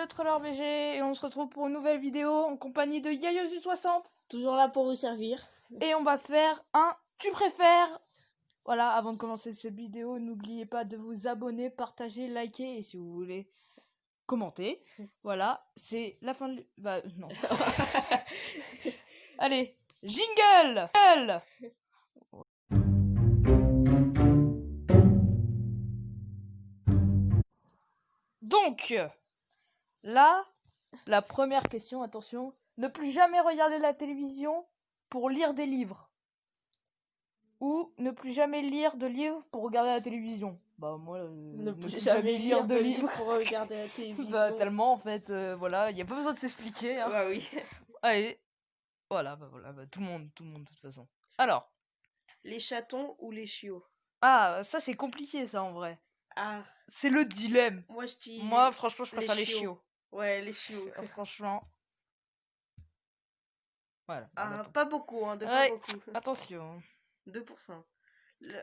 Troller BG et on se retrouve pour une nouvelle vidéo en compagnie de Yayosi60. Toujours là pour vous servir. Et on va faire un tu préfères. Voilà, avant de commencer cette vidéo, n'oubliez pas de vous abonner, partager, liker et si vous voulez commenter. Voilà, c'est la fin de... Bah non. Allez, jingle. Donc, là, la première question, attention, ne plus jamais regarder la télévision pour lire des livres. Ou ne plus jamais lire de livres pour regarder la télévision. Bah moi, ne plus jamais lire de livres pour regarder la télévision. Bah tellement en fait, voilà, il n'y a pas besoin de s'expliquer. Hein. Bah oui. Allez, voilà, tout le monde de toute façon. Alors. Les chatons ou les chiots? Ah, ça c'est compliqué ça en vrai. Ah. C'est le dilemme. Moi franchement je préfère les chiots. Ouais, les chiots. Franchement. Voilà. Ah, pas beaucoup, hein, pas beaucoup. Attention. 2%.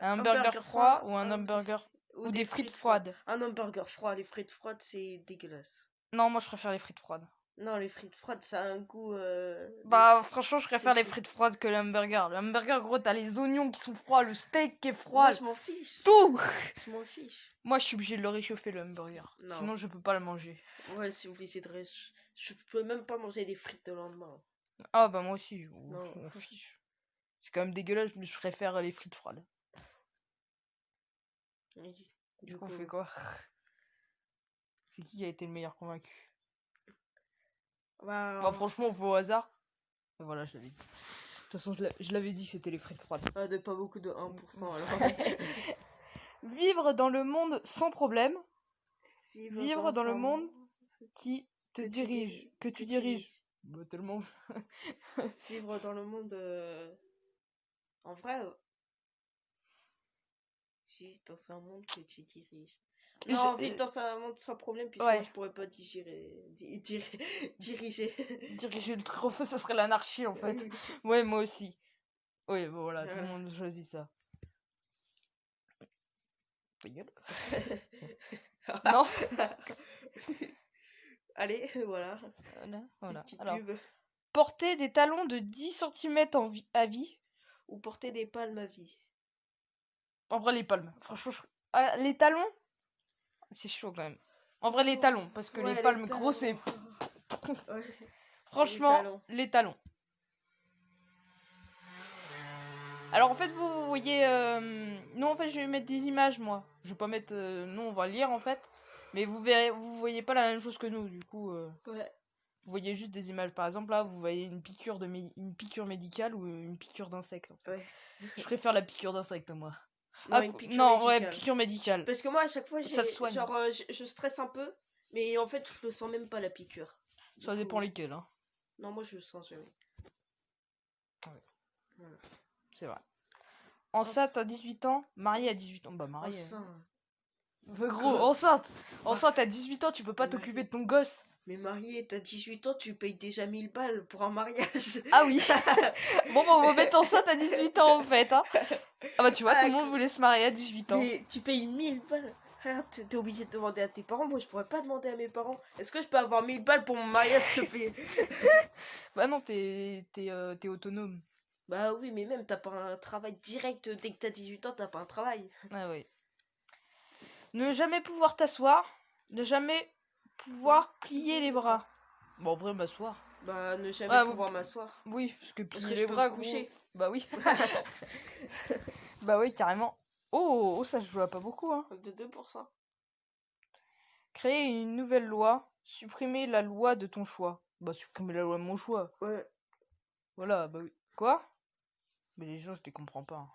Un burger froid ou un hamburger ou des frites froides. Un hamburger froid, les frites froides c'est dégueulasse. Non, moi je préfère les frites froides. Non, les frites froides ça a un goût... Bah franchement je préfère les frites froides que le hamburger. Le hamburger gros t'as les oignons qui sont froids, le steak qui est froid. Moi je m'en fiche. Tout. Je m'en fiche. Moi je suis obligé de le réchauffer le hamburger. Non. Sinon je peux pas le manger. Ouais, c'est obligé de réchauffer. Je peux même pas manger des frites le lendemain. Ah bah moi aussi. On fiche. C'est quand même dégueulasse, mais je préfère les frites froides. Du coup, on fait quoi? C'est qui a été le meilleur convaincu? Bah franchement, on fait au hasard. Et voilà, je l'avais dit. De toute façon, je l'avais dit que c'était les frites froides. Ah, de pas beaucoup de 1% alors. Vivre dans le monde sans problème. Vivre dans le monde qui te dirige. Que tu diriges. Bah tellement. Vivre dans le monde... En vrai... Vivre dans un monde que tu diriges. Non, vivre dans un monde sans problème, puisque moi je pourrais pas diriger. Diriger le truc en fait, ce serait l'anarchie en fait. Ouais, moi aussi. Oui, bon voilà, tout le monde choisit ça. Ta gueule. Non. Allez, voilà. Voilà. Alors, porter des talons de 10 cm à vie ou porter des palmes à vie. En vrai, les palmes. Franchement, les talons, c'est chaud quand même. En vrai, les talons, parce que les palmes gros, c'est... Franchement, les talons. Alors, en fait, vous voyez... Non, en fait, je vais mettre des images, moi. Je vais pas mettre... Non, on va lire, en fait. Mais vous voyez pas la même chose que nous, du coup... Ouais. Vous voyez juste des images. Par exemple, là, vous voyez une piqûre médicale ou une piqûre d'insecte. En fait. Ouais. Je préfère la piqûre d'insecte, moi. Non, piqûre médicale. Parce que moi, à chaque fois, je stresse un peu, mais en fait, je le sens même pas, la piqûre. Ça dépend lesquels, hein. Non, moi, je le sens jamais. Ouais. Voilà. C'est vrai. Enceinte à 18 ans, mariée à 18 ans. Bah, mariée. Gros, enceinte à 18 ans, tu peux pas t'occuper de ton gosse. Mais mariée, t'as 18 ans, tu payes déjà 1000 balles pour un mariage. Ah oui. Bon, bah, on va mettre enceinte à 18 ans, en fait, hein. Ah bah, tu vois, tout le monde voulait se marier à 18 ans. Mais tu payes 1000 balles. T'es obligé de demander à tes parents. Moi, je pourrais pas demander à mes parents. Est-ce que je peux avoir 1000 balles pour mon mariage, s'il te plaît? Bah non, t'es autonome. Bah oui, mais même, t'as pas un travail direct. Dès que t'as 18 ans, t'as pas un travail. Ah oui. Ne jamais pouvoir t'asseoir. Ne jamais pouvoir plier les bras. Bon, en vrai, m'asseoir. Bah, ne jamais pouvoir m'asseoir. Oui, parce que plier les bras, coucher. Bah oui. Bah oui, carrément. Oh, ça je vois pas beaucoup, hein. De 2%. Créer une nouvelle loi. Supprimer la loi de ton choix. Bah, supprimer la loi de mon choix. Ouais. Voilà, bah oui. Quoi? Mais les gens, je les comprends pas. Hein.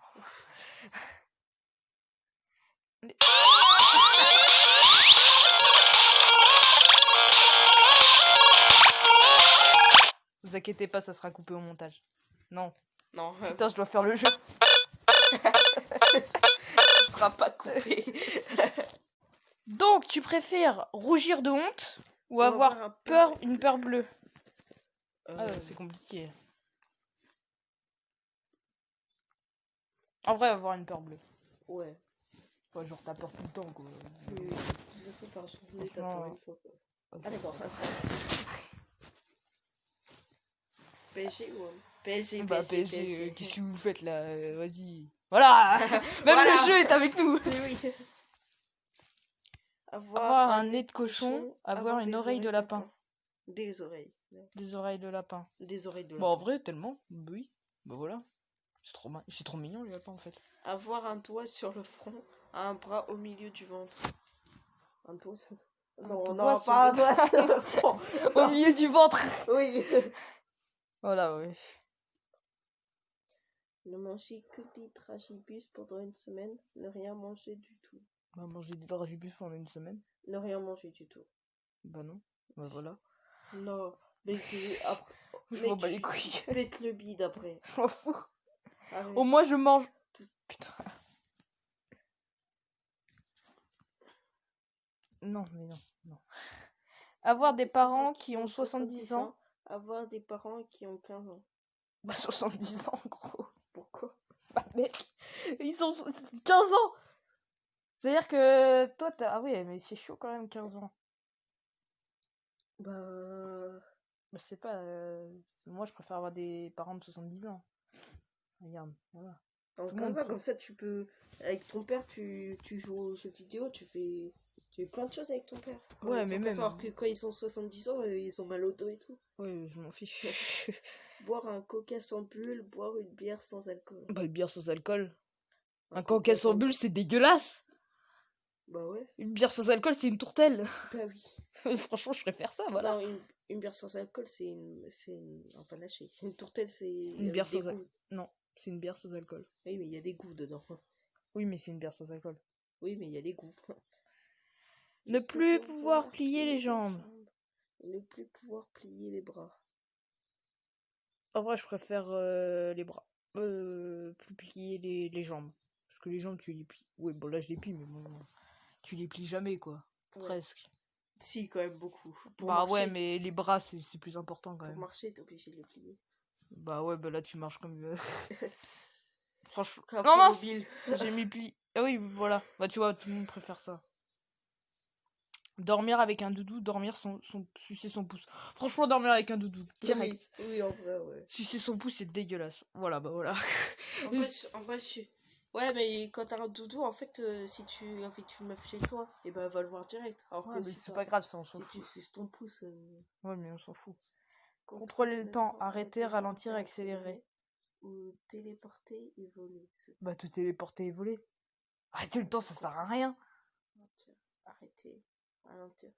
Vous inquiétez pas, ça sera coupé au montage. Non. Non. Putain, je dois faire le jeu. Ça sera pas coupé. Donc, tu préfères rougir de honte ou avoir une peur bleue? Ah, c'est compliqué. En vrai, avoir une peur bleue. Ouais. Ouais, genre t'as peur tout le temps, quoi. De toute façon, par journée, t'as peur une fois, quoi. Ah d'accord. PSG ou PSG, Bah PSG, PSG, PSG. qu'est-ce que vous faites là? Vas-y. Voilà. Même Voilà. le jeu est avec nous. Oui, oui. Avoir un nez de cochon, avoir une des oreille de lapin. Des oreilles. Des oreilles de lapin. Des oreilles de Bon, en lapin. vrai, tellement. Oui. Bah voilà. C'est trop mignon, les lapins, en fait. Avoir un doigt sur le front, un bras au milieu du ventre. Un doigt sur... Non, doigt non, sur pas le- un doigt sur le front. Au milieu du ventre. Oui. Voilà, oui. Ne manger que des dragibus pendant une semaine, ne rien manger du tout. Bah manger des dragibus pendant une semaine. Ne rien manger du tout. Bah non. Bah voilà. Non, mais après... Je m'en bats les couilles. Pète le bide après. Je m'en fous. Arrête. Au moins, je mange. Putain. Non, mais non, non. Avoir des parents qui ont 70 ans. Avoir des parents qui ont 15 ans. Bah 70 ans, gros. Pourquoi? Bah mec, ils sont 15 ans. C'est-à-dire que toi, t'as... Ah oui, mais c'est chaud quand même, 15 ans. Bah... Bah c'est pas... Moi, je préfère avoir des parents de 70 ans. Regarde, voilà. En Tout le monde 15 ans, comme ça, tu peux... Avec ton père, tu joues aux jeux vidéo, tu fais plein de choses avec ton père. Ouais, mais même... Alors que quand ils sont 70 ans, ils sont mal au dos et tout. Ouais, je m'en fiche. Boire un coca sans bulle, boire une bière sans alcool. Bah une bière sans alcool. Un coca coca sans bulle, c'est dégueulasse. Bah ouais. Une bière sans alcool, c'est une tourtelle. Bah oui. Franchement, je préfère ça, voilà. Non, une bière sans alcool, c'est un panaché. Une tourtelle, c'est... Une bière sans alcool. Non, c'est une bière sans alcool. Oui, mais il y a des goûts dedans. Oui, mais c'est une bière sans alcool. Oui, mais il y a des goûts. Ne plus pouvoir plier les jambes. Ne plus pouvoir plier les bras. En vrai, je préfère les bras. Plus plier les jambes. Parce que les jambes, tu les plies. Oui, bon, là, je les plie, mais bon... Tu les plies jamais, quoi. Ouais. Presque. Si, quand même, beaucoup. Bah ouais, mais les bras, c'est plus important, quand même. Pour marcher, t'es obligé de les plier. Bah ouais, bah là, tu marches comme... Franchement... Comme Non, mince. mobile. J'ai mis pli. Ah oui, voilà. Bah tu vois, tout le monde préfère ça. Dormir avec un doudou, dormir sucer son pouce. Franchement, dormir avec un doudou, direct. Oui, en vrai, ouais. Sucer son pouce, c'est dégueulasse. Voilà, bah voilà. En vrai, ouais, mais quand t'as un doudou, en fait, si tu invites une meuf chez toi, et ben elle va le voir direct. Alors Ouais, que mais si c'est pas grave, ça, on s'en si fout. tu suces ton pouce... Ouais, mais on s'en fout. Contrôler le temps, arrêter, ralentir, accélérer. Ou téléporter et voler. Bah te téléporter et voler. Arrêter le temps, ça sert à rien. Arrêter, ralentir,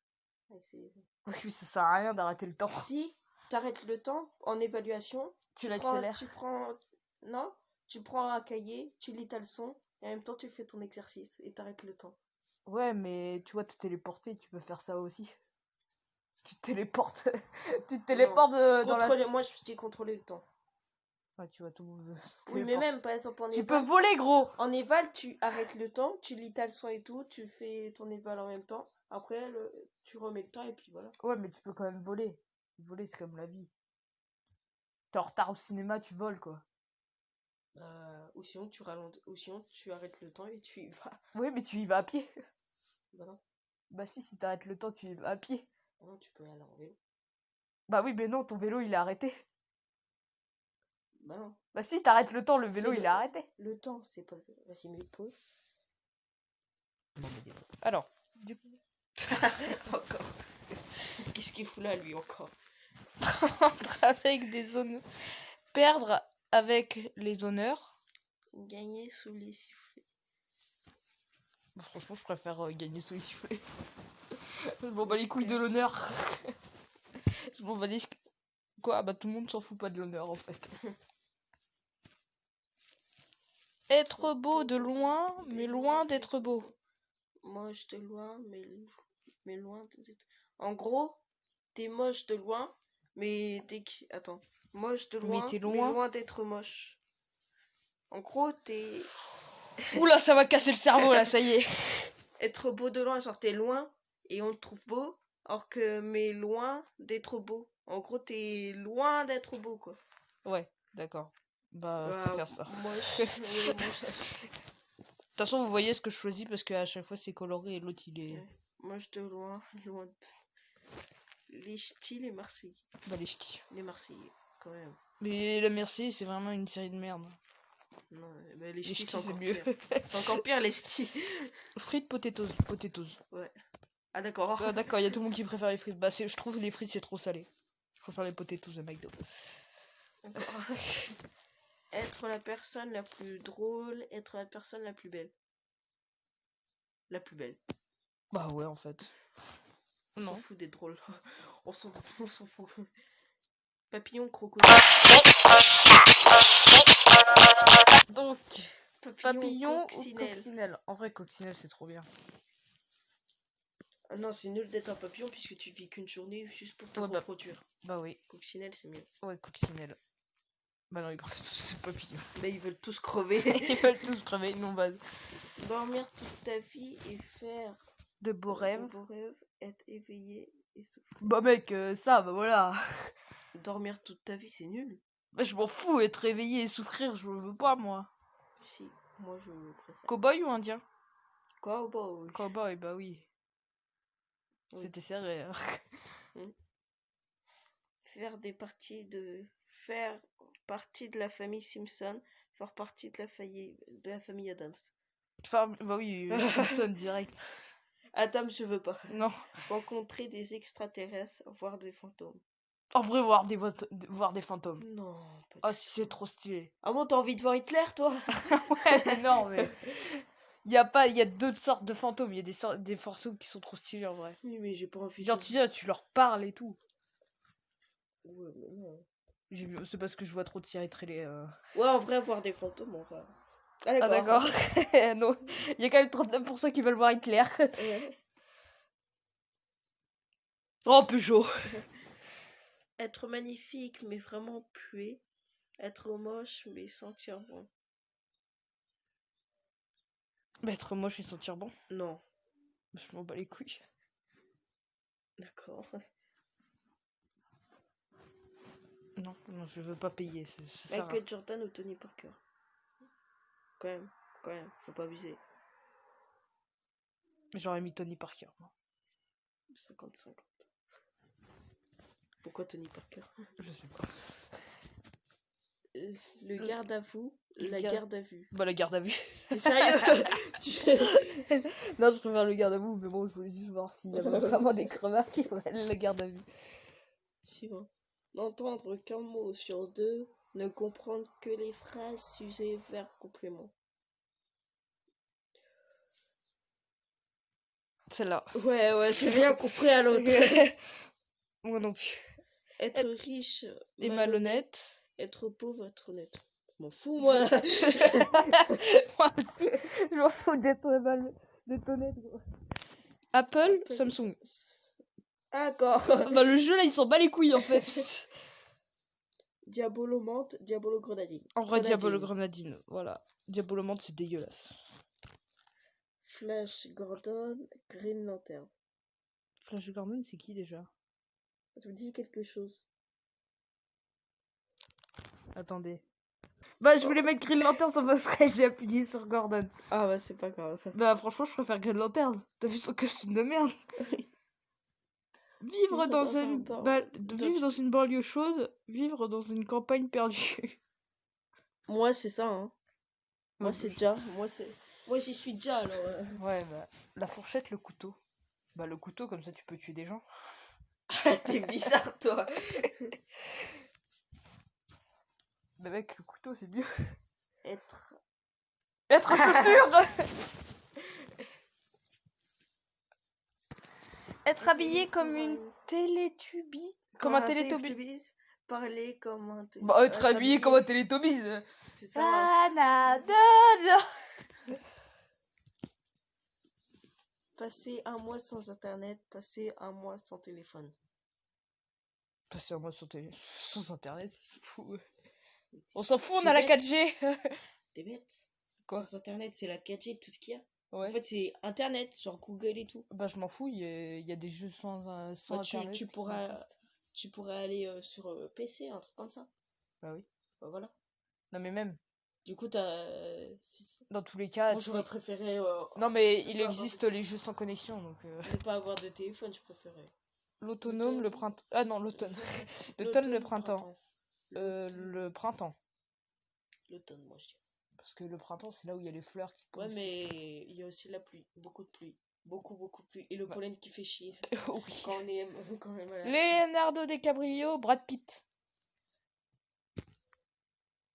accélérer. Oui, ça sert à rien d'arrêter le temps. Si t'arrêtes le temps en évaluation, Tu l'accélères. Tu prends un cahier, tu lis ta leçon, et en même temps tu fais ton exercice et t'arrêtes le temps. Ouais, mais tu vois, te téléporter, tu peux faire ça aussi. Tu te téléportes. Tu te téléportes dans la... Moi, je dis contrôler le temps. Ouais, tu vois, tout le monde veut se Oui, mais téléporter. même, par exemple, en Tu éval... peux voler, gros. En éval, tu arrêtes le temps, tu lis ta leçon et tout, tu fais ton éval en même temps. Après, tu remets le temps et puis voilà. Ouais, mais tu peux quand même voler. Voler, c'est comme la vie. T'es en retard au cinéma, tu voles, quoi. Ou sinon, tu ralentis, ou sinon, tu arrêtes le temps et tu y vas. Oui, mais tu y vas à pied. Bah non. Bah si t'arrêtes le temps, tu y vas à pied. Non, tu peux aller en vélo. Bah oui, mais non, ton vélo, il est arrêté. Bah non. Bah si t'arrêtes le temps, le vélo, il est arrêté. Le temps, c'est pas le vélo. Vas-y, mets pause. Alors, du coup... Encore. Qu'est-ce qu'il fout là, lui, encore? Prendre avec des honneurs... Perdre avec les honneurs. Gagner sous les sifflets. Bah, franchement, je préfère gagner sous les sifflets. Je m'en bats les couilles de l'honneur. Je m'en bats les... Quoi? Bah tout le monde s'en fout pas de l'honneur, en fait. Être beau de loin, mais loin d'être beau. Moche de loin, mais loin d'être... En gros, t'es moche de loin, mais Attends. Moche de loin, mais loin d'être moche. En gros, t'es... Oula, ça va casser le cerveau, là, ça y est. Être beau de loin, genre t'es loin, et on te trouve beau, alors que... Mais loin d'être beau. En gros, t'es loin d'être beau, quoi. Ouais, d'accord. Bah, faut faire ça. Moche. Oui, moche. De toute façon, vous voyez ce que je choisis parce qu'à chaque fois c'est coloré et l'autre il est. Ouais. Moche de loin, loin de... Les ch'tis, les Marseillais. Bah les ch'tis. Les Marseillais, quand même. Mais la Merci, c'est vraiment une série de merde. Non, bah, les ch'tis, ch'tis, c'est mieux. C'est encore pire, les ch'tis. Frites, potatoes. Ouais. Ah d'accord. Ah, d'accord, il y a tout le monde qui préfère les frites. Bah je trouve les frites c'est trop salé. Je préfère les potatoes de McDo. Être la personne la plus drôle, être la personne la plus belle. La plus belle. Bah ouais en fait. On Non. s'en fout des drôles. On s'en fout. Papillon, crocodile. Donc, papillon ou coccinelle. En vrai, coccinelle, c'est trop bien. Ah non, c'est nul d'être un papillon puisque tu vis qu'une journée juste pour te reproduire. Bah oui. Coccinelle, c'est mieux. Ouais, coccinelle. Bah non, ils crevent tous ces papillons. Bah ils veulent tous crever. Ils veulent tous crever, non bah. Dormir toute ta vie et faire de beaux rêves. Être éveillé et souffrir. Bah mec, ça, bah voilà. Dormir toute ta vie, c'est nul. Bah je m'en fous, être éveillé et souffrir, je veux pas moi. Si, moi je préfère. Cowboy ou indien? Cowboy. Cowboy, bah oui. C'était serré. Faire partie de la famille Simpson, faire partie de la famille Adams. Bah oui, Simpson direct. Adams, je veux pas. Non. Rencontrer des extraterrestres, voir des fantômes. En vrai, voir des fantômes. Non. Ah si, c'est trop stylé. Ah bon, t'as envie de voir Hitler, toi? Ouais, mais non, mais... Il y a deux sortes de fantômes. Il y a des fantômes qui sont trop stylés, en vrai. Oui, mais j'ai pas envie genre, tu leur parles et tout. Ouais, mais non. C'est parce que je vois trop de séries télé. Ouais, en vrai, voir des fantômes, on va... Ah d'accord. Non, il y a quand même 39% qui veulent voir Hitler. Ouais. Oh, Peugeot. Être magnifique, mais vraiment puer. Être moche, mais sentir bon. Être moche et sentir bon? Non. Je m'en bats les couilles. D'accord. Non, je veux pas payer. C'est Michael Jordan ou Tony Parker? Quand même, faut pas abuser. J'aurais mis Tony Parker. 50-50. Pourquoi Tony Parker? Je sais pas. Le garde à vous, garde à vue. Bah la garde à vue. T'es sérieux? Non, je préfère le garde à vue, mais bon, je voulais juste voir s'il y avait vraiment des crevards qui feraient la garde à vue. Suivant. N'entendre qu'un mot sur deux, ne comprendre que les phrases, sujet, verbe, complément. Celle-là. Ouais, j'ai rien compris à l'autre. Moi non plus. Être riche et malhonnête. Être pauvre, être honnête. Je m'en fous, moi. Moi aussi, je m'en fous d'être honnête. Apple, Samsung. D'accord. Bah le jeu là, il s'en bat les couilles en fait. Diabolomante, Diabolo Grenadine. En vrai, Diabolo Grenadine, voilà. Diabolomante, c'est dégueulasse. Flash Gordon, Green Lantern. Flash Gordon, c'est qui déjà? Ça vous dit quelque chose? Attendez. Bah, je voulais mettre Green Lantern, ça passerait, j'ai appuyé sur Gordon. Ah bah, c'est pas grave. Bah, franchement, je préfère Green Lantern. T'as vu son costume de merde? Vivre dans une banlieue chaude, vivre dans une campagne perdue. Moi, c'est ça, hein. Moi, c'est déjà. Moi, j'y suis déjà, alors. Ouais, bah, la fourchette, le couteau. Bah, le couteau, comme ça, tu peux tuer des gens. T'es bizarre, toi. Bah, mec, le couteau, c'est mieux. Être chaussure. Être habillé comme une télétubie. Comme un télétubbies. Parler comme un télétubbies. Bah, être habillé comme un télétubbies. C'est ça. Passer un mois sans internet, passer un mois sans téléphone. Passer un mois sans internet, c'est fou. On s'en fout, on a la 4G. T'es bête. Quoi? Sans internet, c'est la 4G, tout ce qu'il y a. Ouais. En fait, c'est internet, genre Google et tout. Bah, je m'en fous, il y a des jeux sans internet. Tu pourrais aller sur PC, un truc comme ça. Bah oui. Bah voilà. Non, mais même. Du coup, dans tous les cas. Moi, j'aurais préféré. Non, mais il existe les jeux sans connexion, donc. Ne pas avoir de téléphone, je préférais. L'autonome, le printemps... Ah non, l'automne. L'automne, le printemps. Le printemps. L'automne, moi je dis. Parce que le printemps, c'est là où il y a les fleurs qui poussent. Ouais, mais il y a aussi la pluie. Beaucoup de pluie. Beaucoup de pluie. Et le pollen qui fait chier. Oui. Quand on est malade. Leonardo DiCaprio, Brad Pitt.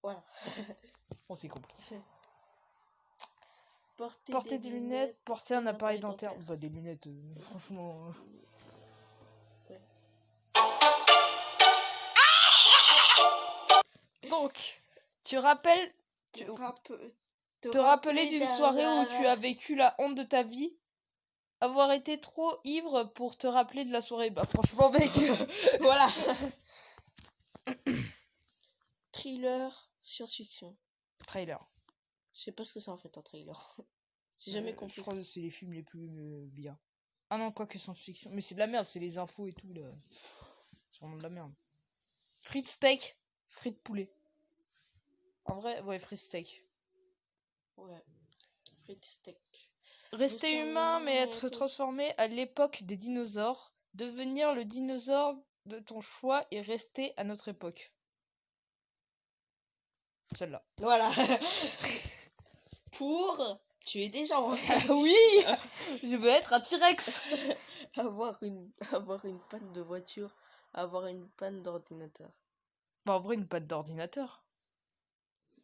Voilà. On s'est compris. Porter des lunettes, porter un appareil dentaire. Bah, des lunettes, franchement. Ouais. Donc, tu rappelles. Te rappeler d'une soirée où tu as vécu la honte de ta vie. Avoir été trop ivre pour te rappeler de la soirée. Bah, franchement, mec. Voilà. Thriller, science-fiction. Trailer. Je sais pas ce que c'est en fait un trailer. J'ai jamais compris. Je crois que c'est les films les plus bien. Ah non, quoi que science-fiction. Mais c'est de la merde, c'est les infos et tout là. C'est vraiment de la merde. Frites steak, frites poulet. En vrai, ouais, frites steak. Ouais. Frites steak. Rester humain mais être transformé à l'époque des dinosaures. Devenir le dinosaure de ton choix et rester à notre époque. Celle-là. Voilà. Pour tuer des gens. Oui. Je veux être un T-Rex. avoir une panne de voiture, avoir une panne d'ordinateur. Bah en vrai une panne d'ordinateur.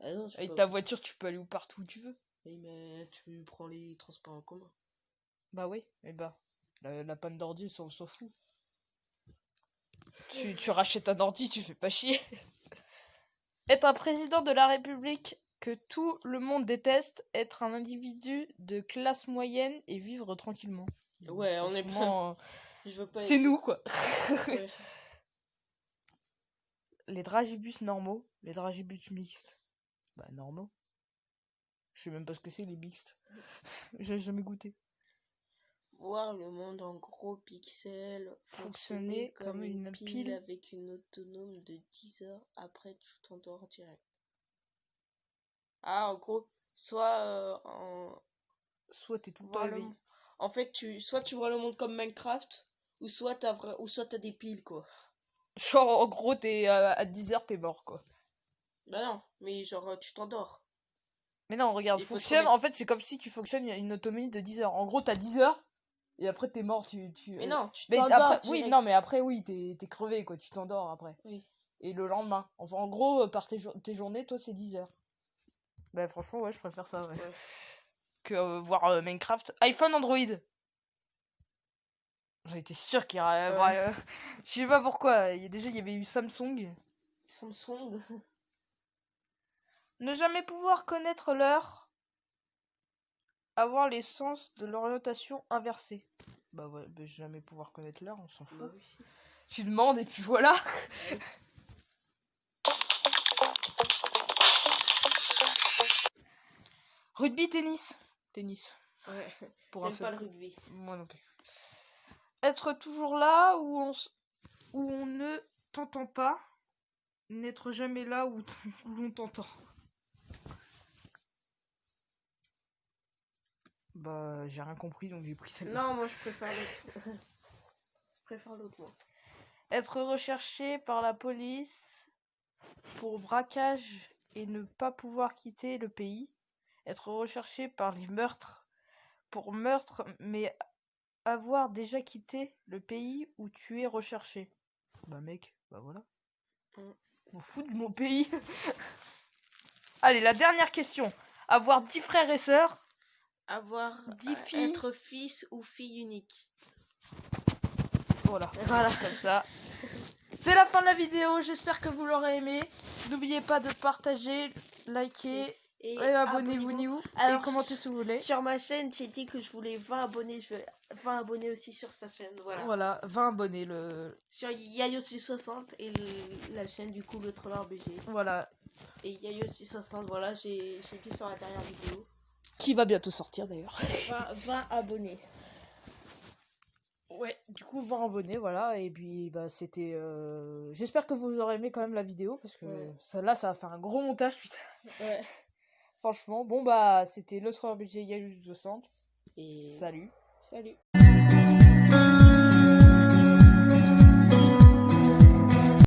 Ah non, avec ta voiture tu peux aller où partout où tu veux. Oui mais tu prends les transports en commun. Bah oui, et bah la panne d'ordi on s'en fout. Tu rachètes un ordi, tu fais pas chier. Être un président de la République que tout le monde déteste, être un individu de classe moyenne et vivre tranquillement. Ouais, on est pas. Je veux pas. C'est nous quoi. Ouais. Les dragibus normaux, les dragibus mixtes. Bah normaux. Je sais même pas ce que c'est les mixtes. J'ai jamais goûté. Voir le monde en gros pixels, fonctionner comme une pile avec une autonome de 10 heures, après tu t'endors direct. Ah, en gros, soit t'es tout le temps éveillé. En fait, soit tu vois le monde comme Minecraft, ou soit t'as des piles, quoi. Genre, en gros, à 10h, t'es mort, quoi. Bah non, mais genre, tu t'endors. Mais non, regarde, fonctionne, en fait, c'est comme si tu fonctionnes une autonomie de 10 heures. En gros, t'as 10 heures, et après, t'es mort, Mais non, tu mais t'endors après, direct. oui, non, mais après, oui, t'es crevé, quoi, tu t'endors après. Oui. Et le lendemain. Enfin, en gros, par tes journées, toi, c'est 10 heures. Bah, franchement, ouais, je préfère ça, ouais. Que voir Minecraft. iPhone, Android. J'en étais sûr qu'il y aurait... Je sais pas pourquoi, déjà, il y avait eu Samsung. Samsung. Ne jamais pouvoir connaître l'heure. Avoir les sens de l'orientation inversée. Bah ouais, bah jamais pouvoir connaître l'heure, on s'en fout. Bah oui. Tu demandes et puis voilà. Rugby, tennis. Tennis. Ouais. J'aime pas le rugby. Moi non plus. Être toujours là où on ne t'entend pas. N'être jamais là où l'on t'entend. Bah j'ai rien compris donc j'ai pris celle-là. Non, moi je préfère l'autre. Je préfère l'autre moi. Être recherché par la police pour braquage et ne pas pouvoir quitter le pays. Être recherché par les meurtres pour meurtre mais avoir déjà quitté le pays où tu es recherché. Bah mec, bah voilà. On fout de mon pays. Allez, la dernière question. Avoir 10 frères et sœurs. Avoir 10 filles. Être fils ou fille unique. Voilà. Comme ça. C'est la fin de la vidéo. J'espère que vous l'aurez aimé. N'oubliez pas de partager, liker et abonnez-vous. Et commentez si vous voulez. Sur ma chaîne, j'ai dit que je voulais 20 abonnés. Je veux 20 abonnés aussi sur sa chaîne. Voilà, 20 abonnés. Sur Yayos60 et la chaîne du coup le Troller BG. Voilà. Et Yayos60, voilà, j'ai dit sur la dernière vidéo. Qui va bientôt sortir d'ailleurs. 20 abonnés. Ouais, du coup 20 abonnés, voilà, et puis bah c'était... J'espère que vous aurez aimé quand même la vidéo, parce que ça va faire un gros montage, putain. Ouais. Franchement, bon bah c'était le Troller BG Yayos60. Et salut. Salut.